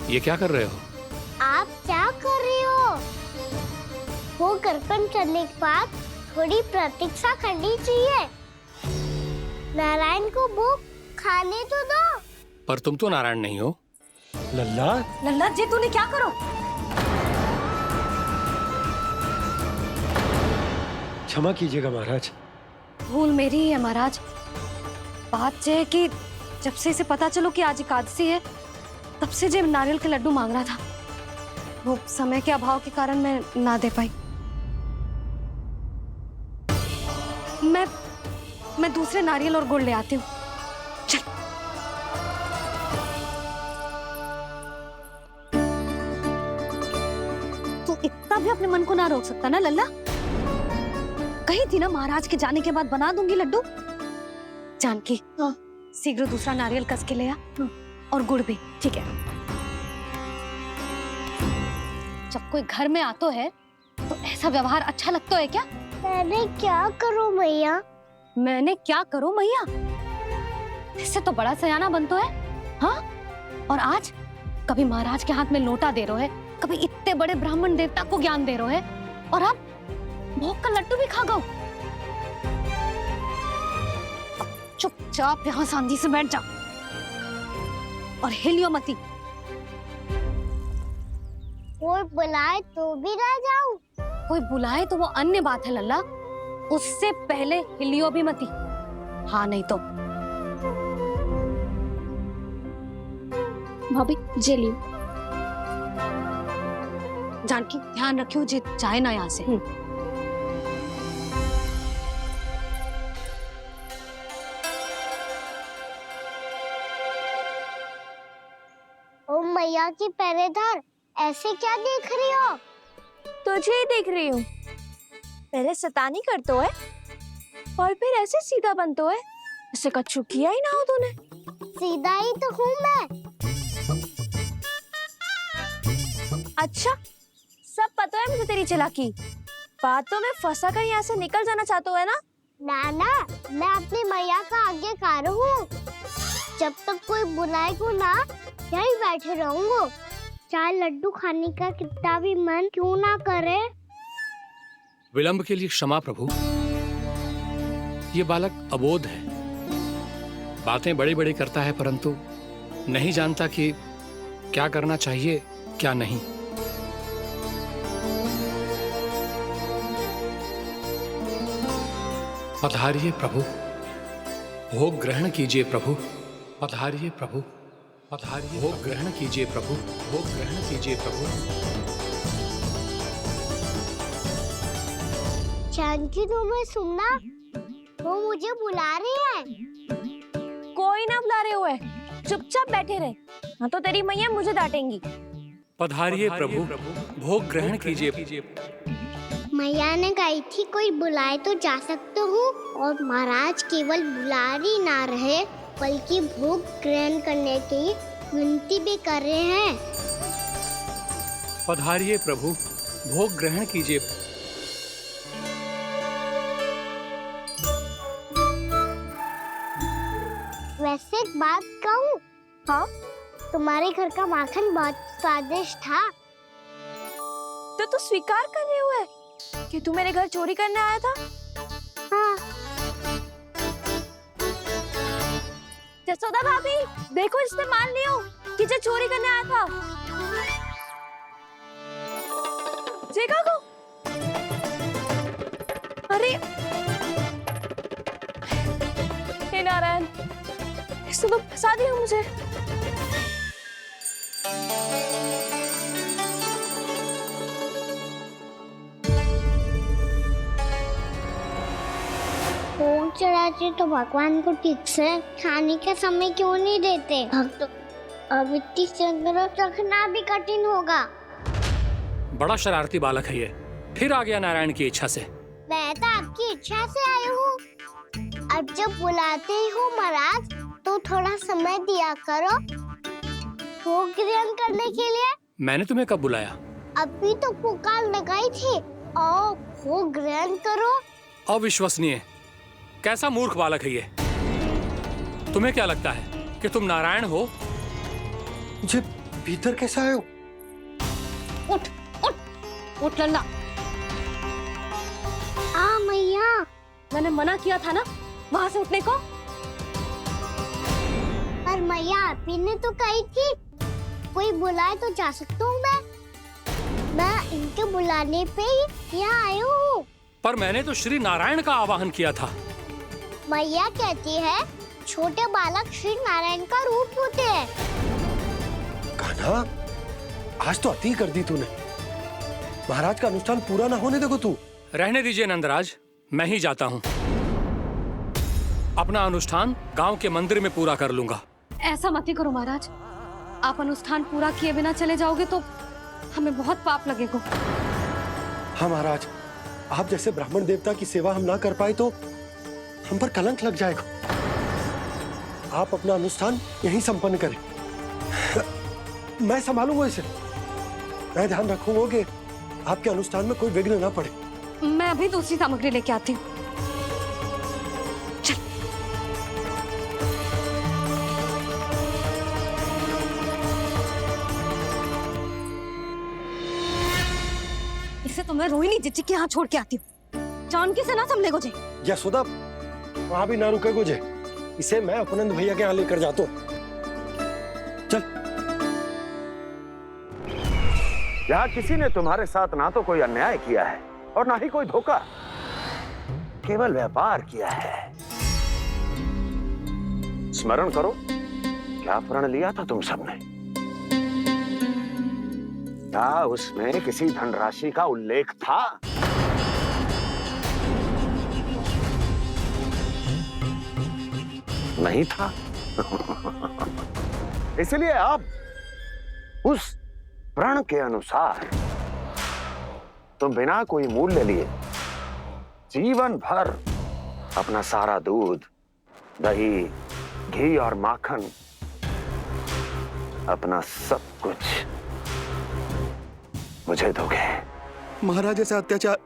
ये क्या कर रहे हो? आप क्या कर रहे हो? वो कर्पण करने के बाद थोड़ी प्रतीक्षा करनी चाहिए। नारायण को भूख खाने तो दो। पर तुम तो नारायण नहीं हो। लल्ला, लल्ला जी तूने क्या करो? क्षमा कीजिएगा महाराज। भूल मेरी ही है महाराज। बात यह है कि जब से इसे पता चलो कि आज एकादशी है, तब से जो नारियल के लड्डू मांग रहा था, वो समय के अभाव के कारण मैं ना दे पाई। मैं दूसरे नारियल और गुड़ ले आती हूँ। चल। तू इतना भी अपने मन को ना रोक सकता ना लल्ला? कही थी ना महाराज के जाने के बाद बना दूंगी लड्डू। जानकी, शीघ्र दूसरा नारियल कस के ले आ, और गुड़ भी। ठीक है। जब कोई घर में आतो है तो ऐसा व्यवहार अच्छा लगता है क्या? मैंने क्या करूं मैया? मैंने क्या करूं मैया? इससे तो बड़ा सयाना बनतो है। हाँ? और आज कभी महाराज के हाथ में लोटा दे रहे है, कभी इतने बड़े ब्राह्मण देवता को ज्ञान दे रहे है, और अब भोग का लड्डू भी खा गो। चुपचाप यहाँ सांधी से बैठ जा और हिलियो मती। कोई बुलाए तो भी ना जाऊं? कोई बुलाए तो वो अन्य बात है लल्ला, उससे पहले हिलियो भी मती। हाँ नहीं तो। भाभी जे लियो। जानकी ध्यान रखियो जे चाहे ना यहाँ से। ओ मैया की पहरेदार, ऐसे क्या देख रही हो? तुझे ही देख रही हूँ। पहले शैतानी करतो है और फिर ऐसे सीधा बनतो है, ऐसे कछु किया ही ना हो तूने। सीधा ही तो हूँ मैं। अच्छा, सब पता है मुझे तेरी चालाकी। बातों में फंसा कर यहाँ से निकल जाना चाहते है ना? नाना, मैं अपनी मैया का आज्ञाकार हूँ। जब तक कोई बुलाए को ना, यही बैठे रहूंगा। चाहे लड्डू खाने का कितना भी मन क्यों ना करे। विलंब के लिए क्षमा प्रभु। ये बालक अबोध है, बातें बड़ी बड़ी करता है, परंतु नहीं जानता कि क्या करना चाहिए क्या नहीं। पधारिए प्रभु, भोग ग्रहण कीजिए प्रभु। पधारिए प्रभु, पधारिए। भोग ग्रहण कीजिए प्रभु, भोग ग्रहण कीजिए प्रभु। जानकी, तुम्हें सुनना, वो मुझे बुला रही है। कोई ना बुला रहे हुए, चुपचाप बैठे रहे, हाँ तो तेरी मैया मुझे डांटेंगी। पधारिए प्रभु, भोग ग्रहण कीजिए। मैया ने कही थी कोई बुलाए तो जा सकते हूँ, और महाराज केवल बुला ही ना रहे बल्कि भोग ग्रहण करने की विनती भी कर रहे हैं। पधारिए प्रभु, भोग ग्रहण कीजिए। वैसे एक बात कहूँ? हाँ? तुम्हारे घर का माखन बहुत स्वादिष्ट था। तो तू स्वीकार कर रहे हुए कि तू मेरे घर चोरी करने आया था? हाँ। जसोदा भाभी, देखो इसने मान लियो कि जो चोरी करने आया था। देखा को? अरे हे नारायण, इसने तो फंसा दिया मुझे। भोग चढ़ाते तो भगवान को ठीक से खाने का समय क्यों नहीं देते? भक्त अब इतनी संग्रह रखना भी कठिन होगा। बड़ा शरारती बालक है ये, फिर आ गया नारायण की इच्छा से। मैं तो आपकी इच्छा से आई हूँ। अब जब बुलाते ही हो महाराज, तो थोड़ा समय दिया करो भोग ग्रहण करने के लिए। मैंने तुम्हें कब बुलाया? अभी तो पुकार लगाई थी, आओ भोग ग्रहण करो। अविश्वसनीय, कैसा मूर्ख बालक है ये। तुम्हें क्या लगता है कि तुम नारायण हो? भीतर कैसे आए हो? उठ उठ उठ लल्ला, मैया। मैंने मना किया था ना वहां से उठने को। पर मैया आपी ने तो कही थी कोई बुलाए तो जा सकता हूँ मैं इनके बुलाने पे ही यहाँ आई हूँ। पर मैंने तो श्री नारायण का आवाहन किया था। मैया कहती है छोटे बालक श्री नारायण का रूप होते हैं। कान्हा, आज तो अति कर दी तूने। महाराज का अनुष्ठान पूरा ना होने देखो तू। रहने दीजिए नंदराज, मैं ही जाता हूँ। अपना अनुष्ठान गांव के मंदिर में पूरा कर लूंगा। ऐसा मत ही करो महाराज, आप अनुष्ठान पूरा किए बिना चले जाओगे तो हमें बहुत पाप लगेगा। हाँ महाराज, आप जैसे ब्राह्मण देवता की सेवा हम ना कर पाए तो हम पर कलंक लग जाएगा। आप अपना अनुष्ठान यहीं संपन्न करें। मैं संभालूंगा इसे। मैं ध्यान रखूंगा कि आपके अनुष्ठान में कोई विघ्न ना पड़े। मैं अभी दूसरी सामग्री लेके आती हूँ। चल। इसे तो मैं रोहिणी जीजी के यहाँ छोड़ के आती हूँ। जानकी से ना संभले गोजे। यशोदा, वहां भी ना रुके गोजे। इसे मैं अपनंद भैया के यहाँ लेकर जाता हूँ। चल। यहाँ किसी ने तुम्हारे साथ ना तो कोई अन्याय किया है और ना ही कोई धोखा, केवल व्यापार किया है। स्मरण करो, क्या प्रण लिया था तुम सबने? क्या उसमें किसी धनराशि का उल्लेख था? नहीं था। इसलिए अब उस प्रण के अनुसार तुम बिना कोई मूल्य लिए जीवन भर अपना सारा दूध, दही, घी और माखन, अपना सब कुछ मुझे दोगे। महाराज ऐसा अत्याचार।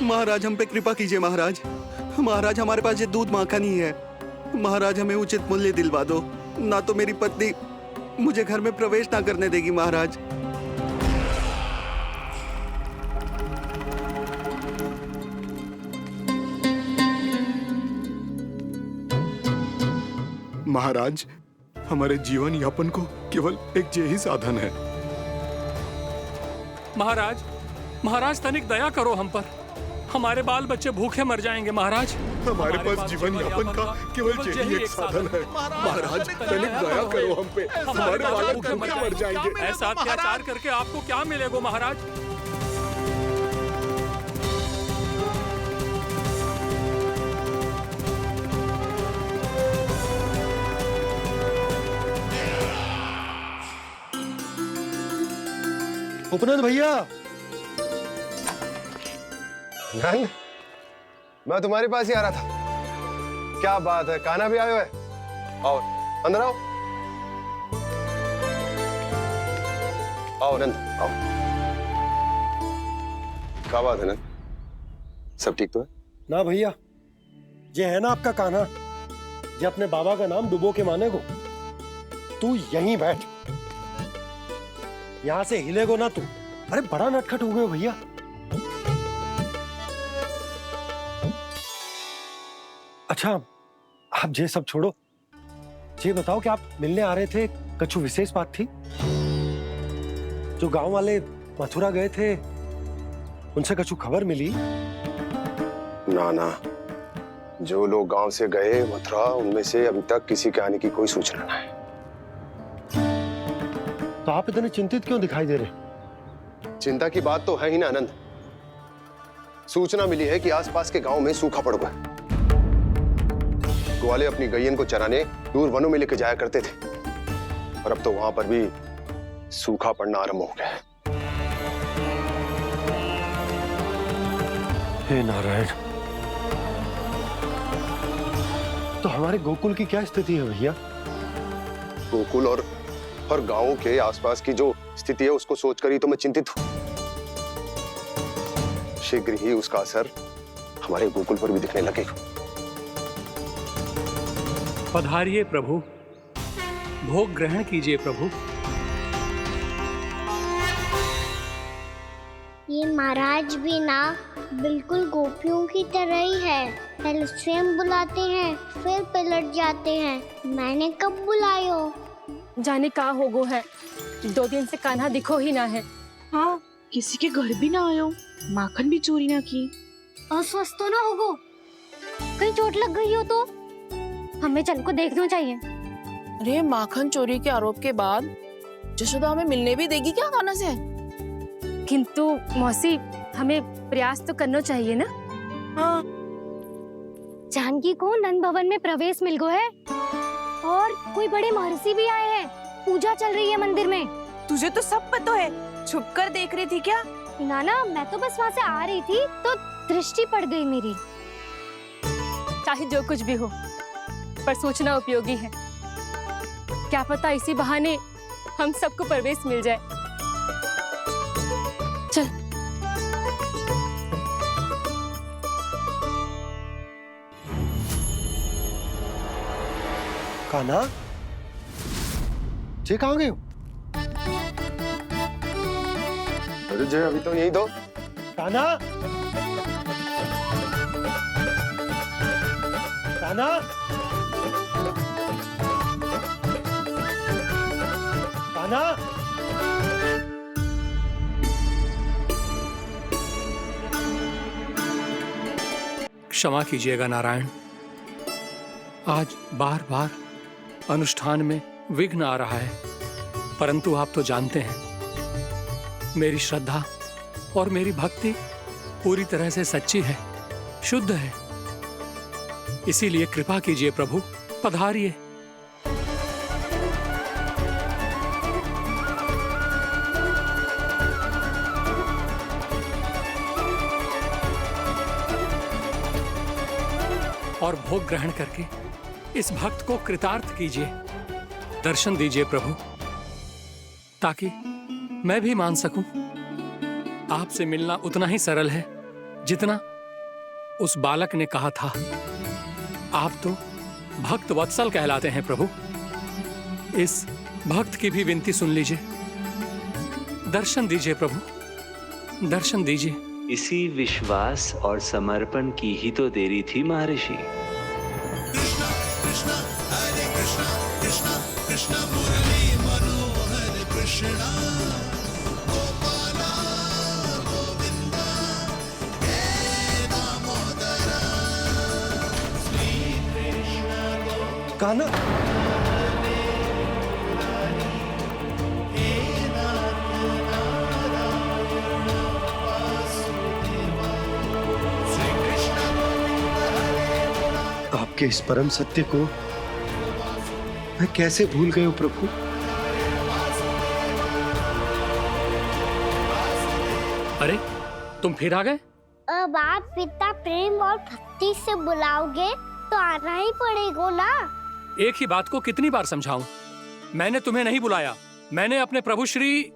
महाराज हम पे कृपा कीजिए। महाराज, महाराज हमारे पास ये दूध माखन ही है। महाराज हमें उचित मूल्य दिलवा दो, ना तो मेरी पत्नी मुझे घर में प्रवेश ना करने देगी। महाराज महाराज, हमारे जीवन यापन को केवल एक यही साधन है। महाराज, महाराज तनिक दया करो हम पर। हमारे बाल बच्चे भूखे मर जाएंगे महाराज। हमारे पास जीवन यापन का केवल यही एक साधन है। महाराज तनिक दया करो हम पे। हमारे बालक भूखे मर जाएंगे। ऐसा अत्याचार करके आपको क्या मिलेगा महाराज? उपनंद भैया। नंद, मैं तुम्हारे पास ही आ रहा था। क्या बात है, कान्हा भी आयो है? आओ अंदर आओ। आओ नंद आओ। क्या बात है नंद, सब ठीक तो है? ना भैया, ये है ना आपका कान्हा, ये अपने बाबा का नाम डुबो के माने को। तू यहीं बैठ, यहां से हिलेगो ना तू। अरे बड़ा नटखट हो गए हो भैया। अच्छा, आप ये सब छोड़ो, ये बताओ कि आप मिलने आ रहे थे, कछु विशेष बात थी? जो गांव वाले मथुरा गए थे, उनसे कछु खबर मिली? ना ना, जो लोग गांव से गए मथुरा, उनमें से अभी तक किसी के आने की कोई सूचना नहीं है। तो आप इतने चिंतित क्यों दिखाई दे रहे? चिंता की बात तो है ही ना आनंद। सूचना मिली है कि आसपास के गांव में सूखा पड़ गया। ग्वाले अपनी गैयन को चराने दूर वनों में लेके जाया करते थे, और अब तो वहां पर भी सूखा पड़ना आरंभ हो गया है। हे नारायण, तो हमारे गोकुल की क्या स्थिति है भैया? गोकुल और गांवों के आसपास की जो स्थिति है उसको सोचकर ही तो मैं चिंतित हूं। शीघ्र ही उसका असर हमारे गोकुल पर भी दिखने लगेगा। पधारिए प्रभु, भोग ग्रहण कीजिए प्रभु। ये महाराज भी ना बिल्कुल गोपियों की तरह ही है। पहले स्वयं बुलाते हैं, फिर पलट जाते हैं। मैंने कब बुलायो? जाने कहाँ हो गो है, 2 दिन से कान्हा दिखो ही ना है। हाँ, किसी के घर भी ना आयो, माखन भी चोरी ना की। अस्वस्थ तो ना होगो, कहीं चोट लग गई हो तो हमें चल को देखना चाहिए। अरे माखन चोरी के आरोप के बाद जशोदा हमें मिलने भी देगी क्या कान्हा से? किंतु मौसी, हमें प्रयास तो करना चाहिए ना। हाँ, जानकी को नंद भवन में प्रवेश मिल गो है और कोई बड़े महर्षि भी आए हैं। पूजा चल रही है मंदिर में। तुझे तो सब पता है, छुप कर देख रही थी क्या? ना, मैं तो बस वहाँ से आ रही थी तो दृष्टि पड़ गई मेरी। चाहे जो कुछ भी हो, पर सूचना उपयोगी है। क्या पता इसी बहाने हम सबको प्रवेश मिल जाए। चल। कान्हा, जे कहाँ गए हो? अरे जय, अभी तो यही दो। कान्हा, कान्हा, कान्हा। क्षमा कीजिएगा नारायण, आज बार बार अनुष्ठान में विघ्न आ रहा है, परंतु आप तो जानते हैं मेरी श्रद्धा और मेरी भक्ति पूरी तरह से सच्ची है, शुद्ध है। इसीलिए कृपा कीजिए प्रभु, पधारिए। और भोग ग्रहण करके इस भक्त को कृतार्थ कीजिए। दर्शन दीजिए प्रभु, ताकि मैं भी मान सकूं। आपसे मिलना उतना ही सरल है जितना उस बालक ने कहा था। आप तो भक्त वत्सल कहलाते हैं प्रभु। इस भक्त की भी विनती सुन लीजिए। दर्शन दीजिए प्रभु, दर्शन दीजिए। इसी विश्वास और समर्पण की ही तो देरी थी महर्षि। कान्हा, आपके इस परम सत्य को मैं कैसे भूल गया हूं प्रभु। अरे तुम फिर आ गए? अब आप इतना प्रेम और भक्ति से बुलाओगे तो आना ही पड़ेगा ना। एक ही बात को कितनी बार समझाऊं? मैंने तुम्हें नहीं बुलाया, मैंने अपने प्रभु श्री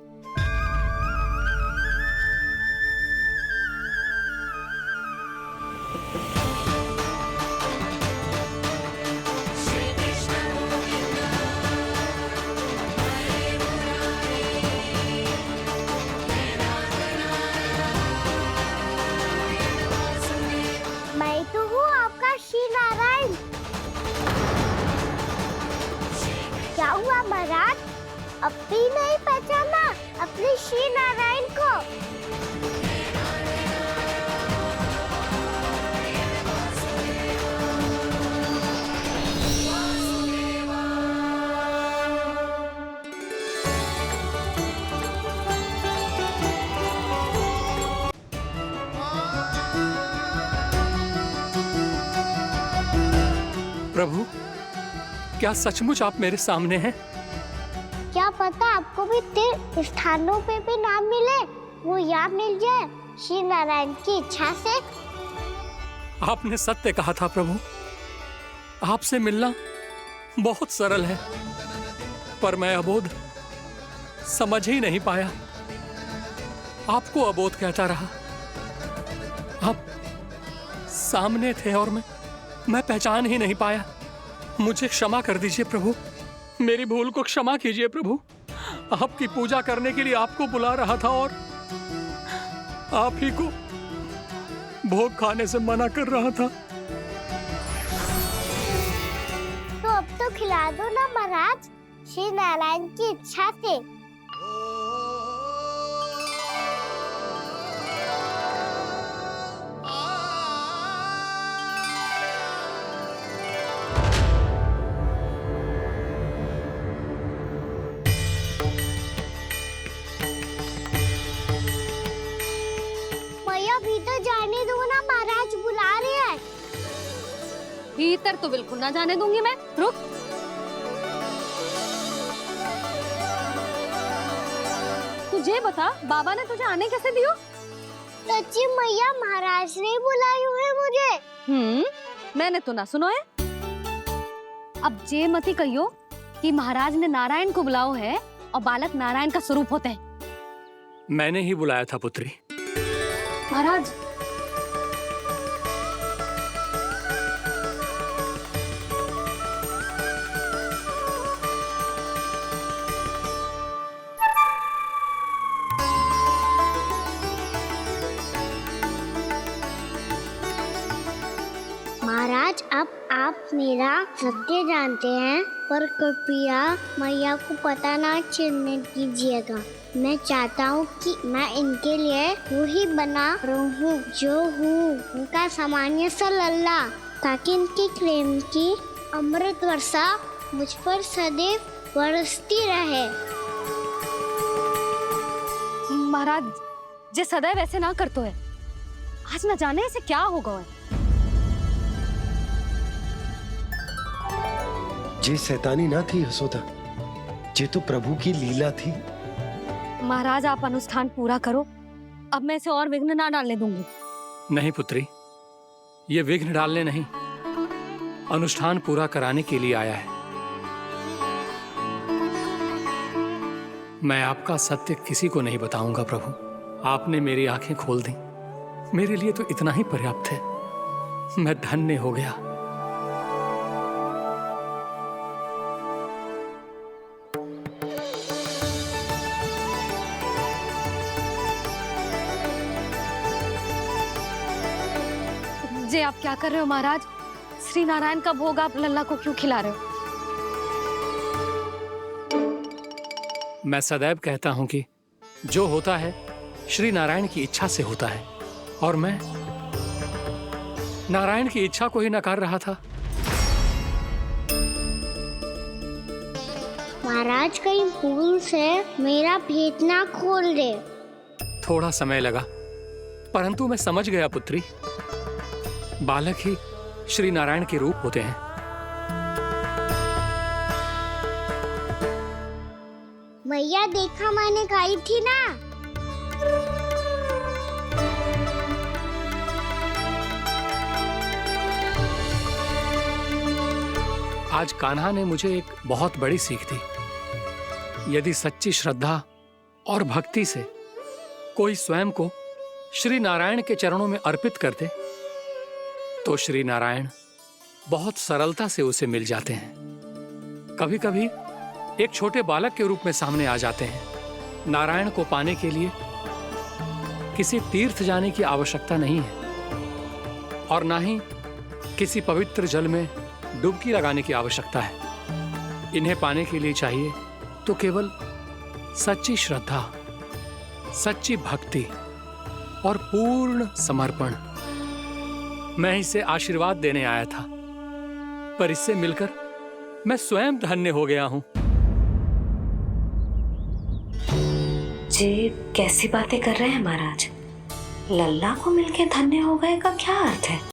मैं तो हूँ आपका श्री नारायण। क्या हुआ महाराज, अब भी नहीं पहचाना अपने श्री नारायण को? प्रभु, क्या सचमुच आप मेरे सामने हैं? क्या पता आपको भी तीर्थ स्थानों पे भी नाम मिले, वो यहाँ मिल जाए श्री नारायण की इच्छा से। आपने सत्य कहा था प्रभु, आपसे मिलना बहुत सरल है, पर मैं अबोध समझ ही नहीं पाया। आपको अबोध कहता रहा। आप सामने थे और मैं पहचान ही नहीं पाया। मुझे क्षमा कर दीजिए प्रभु, मेरी भूल को क्षमा कीजिए प्रभु। आपकी पूजा करने के लिए आपको बुला रहा था और आप ही को भोग खाने से मना कर रहा था। तो अब तो खिला दो ना महाराज, श्री नारायण की इच्छा से। मैया भीतर जाने दो ना, महाराज बुला रहे हैं। भीतर तो बिल्कुल ना जाने दूंगी मैं, रुक। तुझे बता, बाबा ने तुझे आने कैसे दियो? सच्ची मैया, महाराज ने बुलाई हुई मुझे। मैंने तो ना सुनो है। अब जे मती कहियो कि महाराज ने नारायण को बुलाओ है और बालक नारायण का स्वरूप होते हैं। मैंने ही बुलाया था पुत्री। महाराज, महाराज, अब आप मेरा सत्य जानते हैं, पर कृपया मैया को पता ना चलने दीजिएगा। मैं चाहता हूँ कि मैं इनके लिए वही बना रहूँ जो हूँ, उनका सामान्य सा लल्ला, ताकि इनके प्रेम की अमृत वर्षा मुझ पर सदैव बरसती रहे। महाराज जे सदैव ऐसे ना करतो है, आज न जाने इसे क्या होगा है। जे शैतानी ना थी यशोदा, जे तो प्रभु की लीला थी। महाराज आप अनुष्ठान पूरा करो, अब मैं इसे और विघ्न ना डालने दूंगी। नहीं पुत्री, ये विघ्न डालने नहीं, अनुष्ठान पूरा कराने के लिए आया है। मैं आपका सत्य किसी को नहीं बताऊंगा प्रभु। आपने मेरी आंखें खोल दी, मेरे लिए तो इतना ही पर्याप्त है। मैं धन्य हो गया। जे आप क्या कर रहे हो महाराज? श्री नारायण का भोग आप लल्ला को क्यों खिला रहे हो? मैं सदैव कहता हूं कि जो होता है श्री नारायण की इच्छा से होता है, और मैं नारायण की इच्छा को ही नकार रहा था। महाराज कहीं भूल से मेरा भेद ना खोल दे। थोड़ा समय लगा, परंतु मैं समझ गया पुत्री। बालक ही श्री नारायण के रूप होते हैं। मैया देखा, मैंने कही थी ना। आज कान्हा ने मुझे एक बहुत बड़ी सीख दी। यदि सच्ची श्रद्धा और भक्ति से कोई स्वयं को श्री नारायण के चरणों में अर्पित कर दे, तो श्री नारायण बहुत सरलता से उसे मिल जाते हैं। कभी कभी एक छोटे बालक के रूप में सामने आ जाते हैं। नारायण को पाने के लिए किसी तीर्थ जाने की आवश्यकता नहीं है, और ना ही किसी पवित्र जल में डुबकी लगाने की आवश्यकता है। इन्हें पाने के लिए चाहिए तो केवल सच्ची श्रद्धा, सच्ची भक्ति और पूर्ण समर्पण। मैं इसे आशीर्वाद देने आया था, पर इससे मिलकर मैं स्वयं धन्य हो गया हूं। जी कैसी बातें कर रहे हैं महाराज? लल्ला को मिलके धन्य हो गए का क्या अर्थ है?